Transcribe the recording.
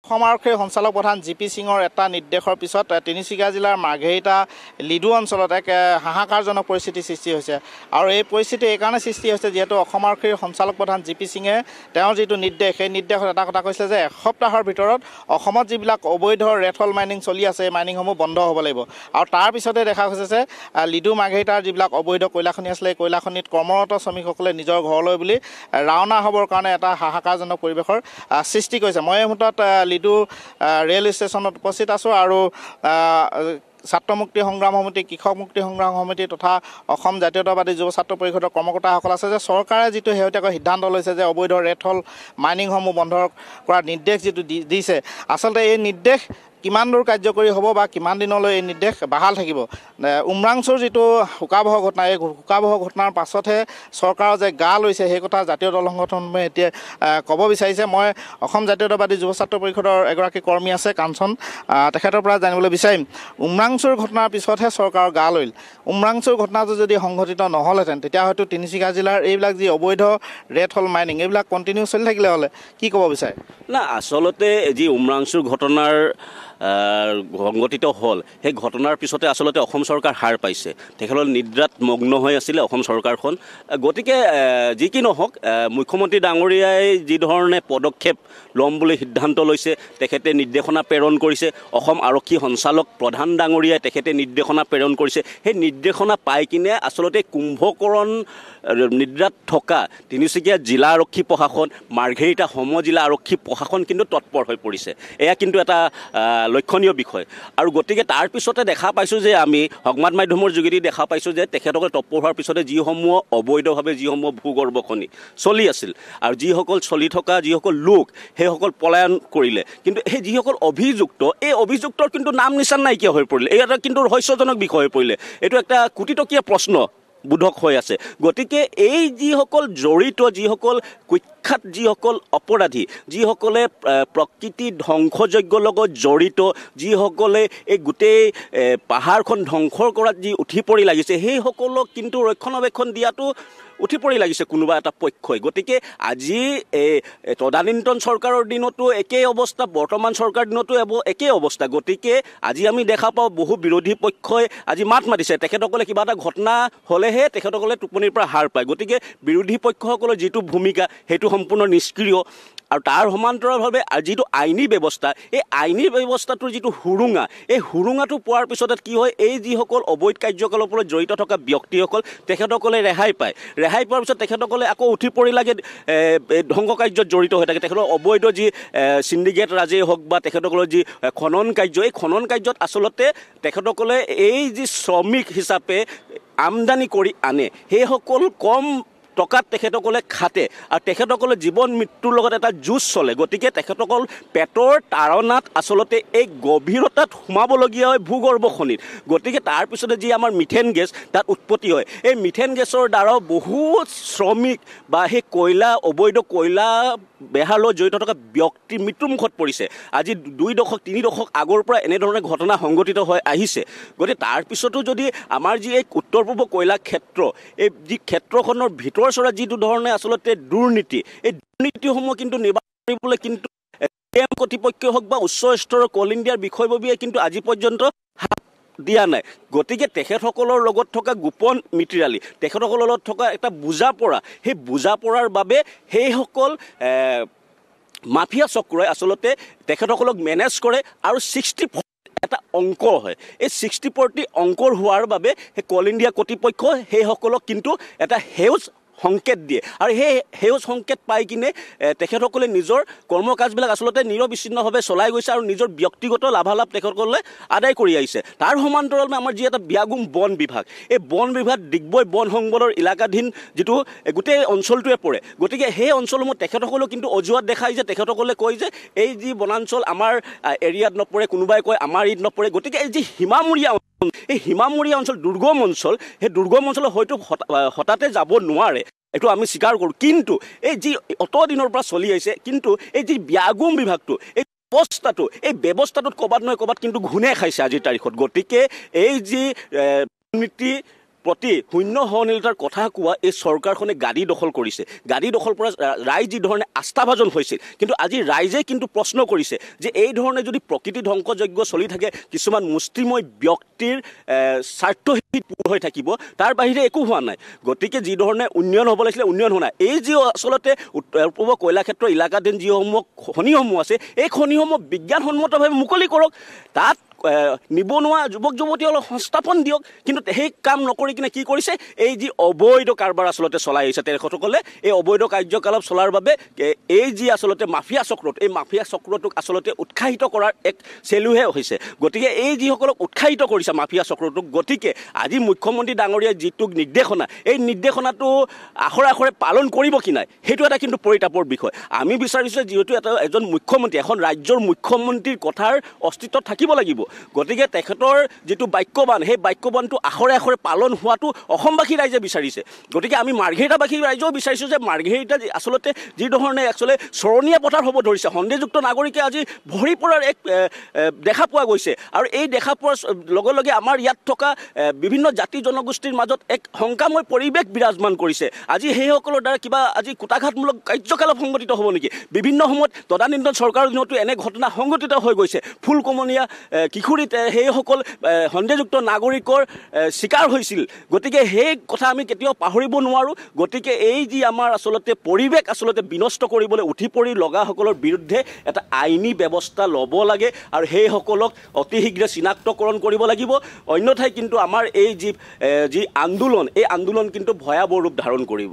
অসম আৰক্ষীৰ সঞ্চালক প্ৰধান জি.পি. সিঙৰ এটা নিৰ্দেশৰ পিছত তিনিচুকীয়া জিলাৰ মাৰ্ঘেৰিটা লিডু অঞ্চলত এক হাহাকাৰজনক পৰিস্থিতিৰ সৃষ্টি হৈছে আৰু এই পৰিস্থিতি এইকাৰণে সৃষ্টি হৈছে যিহেতু অসম আৰক্ষীৰ সঞ্চালক প্ৰধান জি.পি. সিঙে তেওঁৰ যিটো নিৰ্দেশ সেই নিৰ্দেশত এটা কথা কৈছে যে এসপ্তাহৰ ভিতৰত অসমত যিবিলাক অবৈধ ৰেথল মাইনিং চলি আছে এই মাইনিংসমূহ বন্ধ হ'ব লাগিব আৰু তাৰ পিছতে দেখা গৈছে যে লিডু মাৰ্ঘেৰিটাৰ যিবিলাক অবৈধ কয়লাখনি আছিলে এই কয়লাখনিত কৰ্মৰত শ্ৰমিকসকলে নিজৰ ঘৰলৈ বুলি ৰাওনা হ'বৰ কাৰণে এটা হাহাকাৰজনক পৰিৱেশৰ সৃষ্টি কৰিছে। মই এই মুহূৰ্তত লিডু ৰেল ষ্টেচনত উপস্থিত আছোঁ আৰু ছাত্ৰ মুক্তি সংগ্ৰাম সমিতি, কৃষক মুক্তি সংগ্ৰাম সমিতি তথা অসম জাতীয়তাবাদী যুৱ ছাত্ৰ পৰিষদৰ কৰ্মকৰ্তাসকল আছে যে চৰকাৰে যিটো শেহতীয়াকৈ সিদ্ধান্ত লৈছে যে অবৈধ ৰেথল মাইনিংসমূহ বন্ধ কৰাৰ নিৰ্দেশ যিটো দিছে আচলতে এই নিৰ্দেশ কিমান দূৰ কাৰ্যকৰী হ'ব বা কিমান দিনলৈ এই নিৰ্দেশ বাহাল থাকিব। উমৰাংচুৰ যিটো শোকাবহ ঘটনা এই শোকাবহ ঘটনাৰ পাছতহে চৰকাৰৰ যে গা লৈছে সেই কথা জাতীয় দল সংগঠনে এতিয়া ক'ব বিচাৰিছে। মই অসম জাতীয়তাবাদী যুৱ ছাত্ৰ পৰিষদৰ এগৰাকী কৰ্মী আছে কাঞ্চন, তেখেতৰ পৰা জানিবলৈ বিচাৰিম উমৰাংচুৰ ঘটনাৰ পিছতহে চৰকাৰৰ গা লৈল। উমৰাংচুৰ ঘটনাটো যদি সংঘটিত নহ'লহেঁতেন তেতিয়া হয়তো তিনিচুকীয়া জিলাৰ এইবিলাক যি অবৈধ ৰেড হল মাইনিং এইবিলাক কণ্টিনিউ চলি থাকিলে হ'লে কি ক'ব বিচাৰে? না, আচলতে যি উমৰাংচুৰ ঘটনাৰ সংঘটিত হ'ল সেই ঘটনাৰ পিছতে আচলতে অসম চৰকাৰ হাৰ পাইছে। তেখেতৰ নিদ্ৰাত মগ্ন হৈ আছিলে অসম চৰকাৰখন। গতিকে যি কি নহওক মুখ্যমন্ত্ৰী ডাঙৰীয়াই যি ধৰণে পদক্ষেপ ল'ম বুলি সিদ্ধান্ত লৈছে, তেখেতে নিৰ্দেশনা প্ৰেৰণ কৰিছে। অসম আৰক্ষী সঞ্চালক প্ৰধান ডাঙৰীয়াই তেখেতে নিৰ্দেশনা প্ৰেৰণ কৰিছে। সেই নিৰ্দেশনা পাই কিনে আচলতে কুম্ভকৰণ নিদ্ৰাত থকা তিনিচুকীয়া জিলা আৰক্ষী প্ৰশাসন, মাৰ্ঘেৰিটা সমজিলা আৰক্ষী প্ৰশাসন কিন্তু তৎপৰ হৈ পৰিছে। এয়া কিন্তু এটা লক্ষণীয় বিষয় আৰু গতিকে তাৰ পিছতে দেখা পাইছোঁ যে আমি সংবাদ মাধ্যমৰ যোগেদি দেখা পাইছোঁ যে তেখেতসকলে তৎপৰ হোৱাৰ পিছতে যিসমূহ অবৈধভাৱে যিসমূহ ভূগৰ্ভ খনি চলি আছিল আৰু যিসকল চলি থকা যিসকল লোক সেইসকল পলায়ন কৰিলে, কিন্তু সেই যিসকল অভিযুক্ত এই অভিযুক্তৰ কিন্তু নাম নিচান নাইকিয়া হৈ পৰিলে। এই এটা কিন্তু ৰহস্যজনক বিষয় হৈ পৰিলে। এইটো এটা কোটিটকীয়া প্ৰশ্ন বোধক হৈ আছে। গতিকে এই যিসকল জড়িত, যিসকল কুখ্যাত যিসকল অপৰাধী, যিসকলে প্ৰকৃতি ধ্বংসযজ্ঞৰ লগত জড়িত, যিসকলে এই গোটেই পাহাৰখন ধ্বংসৰ কৰাত যি উঠি পৰি লাগিছে সেইসকলক কিন্তু ৰক্ষণাবেক্ষণ দিয়াটো উঠি পৰি লাগিছে কোনোবা এটা পক্ষই। গতিকে আজি তদানীন্তন চৰকাৰৰ দিনতো একেই অৱস্থা, বৰ্তমান চৰকাৰৰ দিনতো একেই অৱস্থা। গতিকে আজি আমি দেখা পাওঁ বহু বিৰোধী পক্ষই আজি মাত মাতিছে, তেখেতসকলে কিবা এটা ঘটনা হ'লেহে তেখেতসকলে টোপনিৰ পৰা হাৰ পায়। গতিকে বিৰোধী পক্ষসকলৰ যিটো ভূমিকা সেইটো সম্পূৰ্ণ নিষ্ক্ৰিয় আৰু তাৰ সমান্তৰালভাৱে যিটো আইনী ব্যৱস্থা, এই আইনী ব্যৱস্থাটোৰ যিটো সুৰুঙা, এই সুৰুঙাটো পোৱাৰ পিছতে কি হয়, এই যিসকল অবৈধ কাৰ্যকলাপৰ লগত জড়িত থকা ব্যক্তিসকল তেখেতসকলে ৰেহাই পায়। ৰেহাই পোৱাৰ পিছত তেখেতসকলে আকৌ উঠি পৰি লাগে ধ্বংস কাৰ্যত জড়িত হৈ থাকে। তেখেতৰ অবৈধ যি চিণ্ডিকেট ৰাজেই হওক বা তেখেতসকলৰ যি খনন কাৰ্য, এই খনন কাৰ্যত আচলতে তেখেতসকলে এই যি শ্ৰমিক হিচাপে আমদানি কৰি আনে সেইসকল কম টকাত তেখেতসকলে খাটে আৰু তেখেতসকলে জীৱন মৃত্যুৰ লগত এটা যুঁজ চলে। গতিকে তেখেতসকল পেটৰ তাৰণাত আচলতে এই গভীৰতাত সোমাবলগীয়া হয় ভূগৰ্ভ খনিত। গতিকে তাৰপিছতে যি আমাৰ মিথেন গেছ তাত উৎপত্তি হয়, এই মিথেন গেছৰ দ্বাৰাও বহুত শ্ৰমিক বা সেই অবৈধ কয়লা বেহাৰ লগত জড়িত থকা ব্যক্তিৰ মৃত্যুমুখত পৰিছে। আজি 2 দশক 3 দশক আগৰ পৰা এনেধৰণে ঘটনা সংঘটিত হৈ আহিছে। গতিকে তাৰপিছতো যদি আমাৰ যি এই উত্তৰ পূব কয়লা ক্ষেত্ৰ, এই যি ক্ষেত্ৰখনৰ ভিতৰ চৰা যিটো ধৰণে আচলতে দুৰ্নীতি, এই দুৰ্নীতিসমূহ কিন্তু নিবাৰণ কৰিবলৈ কিন্তু কৰ্তৃপক্ষই হওক বা উচ্চ স্তৰৰ কল ইণ্ডিয়াৰ বিষয়ববীয়ে কিন্তু আজি পৰ্যন্ত হাত দিয়া নাই। গতিকে তেখেতসকলৰ লগত থকা গোপন মিতিৰালি, তেখেতসকলৰ লগত থকা এটা বুজা পৰা, সেই বুজা পৰাৰ বাবে সেইসকল মাফিয়া চক্ৰই আচলতে তেখেতসকলক মেনেজ কৰে আৰু 60 এটা অংক হয়। এই 60-40 অংকৰ হোৱাৰ বাবে সেই কল ইণ্ডিয়া কৰ্তৃপক্ষ সেইসকলক কিন্তু এটা সেউজ সংকেত দিয়ে আৰু সেই সেউজ সংকেত পাই কিনে তেখেতসকলে নিজৰ কৰ্ম কাজবিলাক আচলতে নিৰবিচ্ছিন্নভাৱে চলাই গৈছে আৰু নিজৰ ব্যক্তিগত লাভালাভ তেখেতসকলে আদায় কৰি আহিছে। তাৰ সমান্তৰালভাৱে আমাৰ যি এটা ব্যাগুম বন বিভাগ, এই বন বিভাগ ডিগবৈ বন সংবলৰ এলেকাধীন যিটো গোটেই অঞ্চলটোৱে পৰে। গতিকে সেই অঞ্চলসমূহ তেখেতসকলেও কিন্তু অজুহাত দেখায় যে তেখেতসকলে কয় যে এই যি বনাঞ্চল আমাৰ এৰিয়াত নপৰে, কোনোবাই কয় আমাৰ ইয়াত নপৰে। গতিকে এই যি সীমামূৰীয়া এই সীমামূৰীয়া অঞ্চল, দুৰ্গম অঞ্চল, সেই দুৰ্গম অঞ্চলত হয়তো হঠাতে যাব নোৱাৰে, এইটো আমি স্বীকাৰ কৰোঁ। কিন্তু এই যি অতদিনৰ পৰা চলি আহিছে, কিন্তু এই যি ব্যাগুম বিভাগটো, এই ব্যৱস্থাটোত ক'ৰবাত নহয় ক'ৰবাত কিন্তু ঘূনে খাইছে আজিৰ তাৰিখত। গতিকে এই যি দুৰ্নীতি প্ৰতি শূন্য সহনীলতাৰ কথা কোৱা এই চৰকাৰখনে গাদী দখল কৰিছে। গাদী দখল পৰা ৰাইজ যিধৰণে আস্থাভাজন হৈছিল, কিন্তু আজি ৰাইজে কিন্তু প্ৰশ্ন কৰিছে যে এই ধৰণে যদি প্ৰকৃতি ধ্বংসযজ্ঞ চলি থাকে, কিছুমান মুষ্টিময় ব্যক্তিৰ স্বাৰ্থহিত পূৰ হৈ থাকিব, তাৰ বাহিৰে একো হোৱা নাই। গতিকে যিধৰণে উন্নয়ন হ'ব লাগিছিলে উন্নয়ন হোৱা নাই। এই যি আচলতে উত্তৰ পূৰ্ব কয়লাক্ষেত্ৰ এলেকাধীন যিসমূহ খনিসমূহ আছে, এই খনিসমূহ বিজ্ঞানসন্মতভাৱে মুকলি কৰক, তাত নিবনুৱা যুৱক যুৱতী অলপ সংস্থাপন দিয়ক। কিন্তু সেই কাম নকৰি কিনে কি কৰিছে, এই যি অবৈধ কাৰবাৰ আচলতে চলাই আহিছে তেখেতসকলে, এই অবৈধ কাৰ্যকলাপ চলাৰ বাবে এই যি আচলতে মাফিয়া চক্ৰত, এই মাফিয়া চক্ৰটোক আচলতে উৎসাহিত কৰাৰ এক চেলুহে হৈছে। গতিকে এই যিসকলক উৎসাহিত কৰিছে মাফিয়া চক্ৰটোক, গতিকে আজি মুখ্যমন্ত্ৰী ডাঙৰীয়াই যিটো নিৰ্দেশনা, এই নিৰ্দেশনাটো আখৰে আখৰে পালন কৰিব কি নাই, সেইটো এটা কিন্তু পৰিতাপৰ বিষয়। আমি বিচাৰিছোঁ যিহেতু এজন মুখ্যমন্ত্ৰী, এখন ৰাজ্যৰ মুখ্যমন্ত্ৰীৰ কথাৰ অস্তিত্ব থাকিব লাগিব। গতিকে তেখেতৰ যিটো বাক্যবান, সেই বাক্যবানটো আখৰে আখৰে পালন হোৱাটো অসমবাসী ৰাইজে বিচাৰিছে। গতিকে আমি মাৰ্ঘেৰিটাবাসী ৰাইজেও বিচাৰিছোঁ যে মাৰ্ঘেৰিটা আচলতে যিধৰণে চৰণীয়া পথাৰ হ'ব ধৰিছে, সন্দেহযুক্ত নাগৰিকে আজি ভৰি পৰাৰ এক দেখা পোৱা গৈছে। আৰু এই দেখা পোৱাৰ লগে লগে আমাৰ ইয়াত থকা বিভিন্ন জাতি জনগোষ্ঠীৰ মাজত এক শংকাময় পৰিৱেশ বিৰাজমান কৰিছে। আজি সেইসকলৰ দ্বাৰা কিবা আজি কুটাঘাতমূলক কাৰ্যকলাপ সংঘটিত হ'ব নেকি? বিভিন্ন সময়ত তদানীন্তন চৰকাৰৰ দিনতো এনে ঘটনা সংঘটিত হৈ গৈছে। ফুলকমলীয়া কিশোৰীত সেইসকল সন্দেহযুক্ত নাগৰিকৰ চিকাৰ হৈছিল। গতিকে সেই কথা আমি কেতিয়াও পাহৰিব নোৱাৰোঁ। গতিকে এই যি আমাৰ আচলতে পৰিৱেশ আচলতে বিনষ্ট কৰিবলৈ উঠি পৰি লগাসকলৰ বিৰুদ্ধে এটা আইনী ব্যৱস্থা ল'ব লাগে, আৰু সেইসকলক অতি শীঘ্ৰে চিনাক্তকৰণ কৰিব লাগিব। অন্যথাই কিন্তু আমাৰ এই যি আন্দোলন, এই আন্দোলন কিন্তু ভয়াৱহ ৰূপ ধাৰণ কৰিব।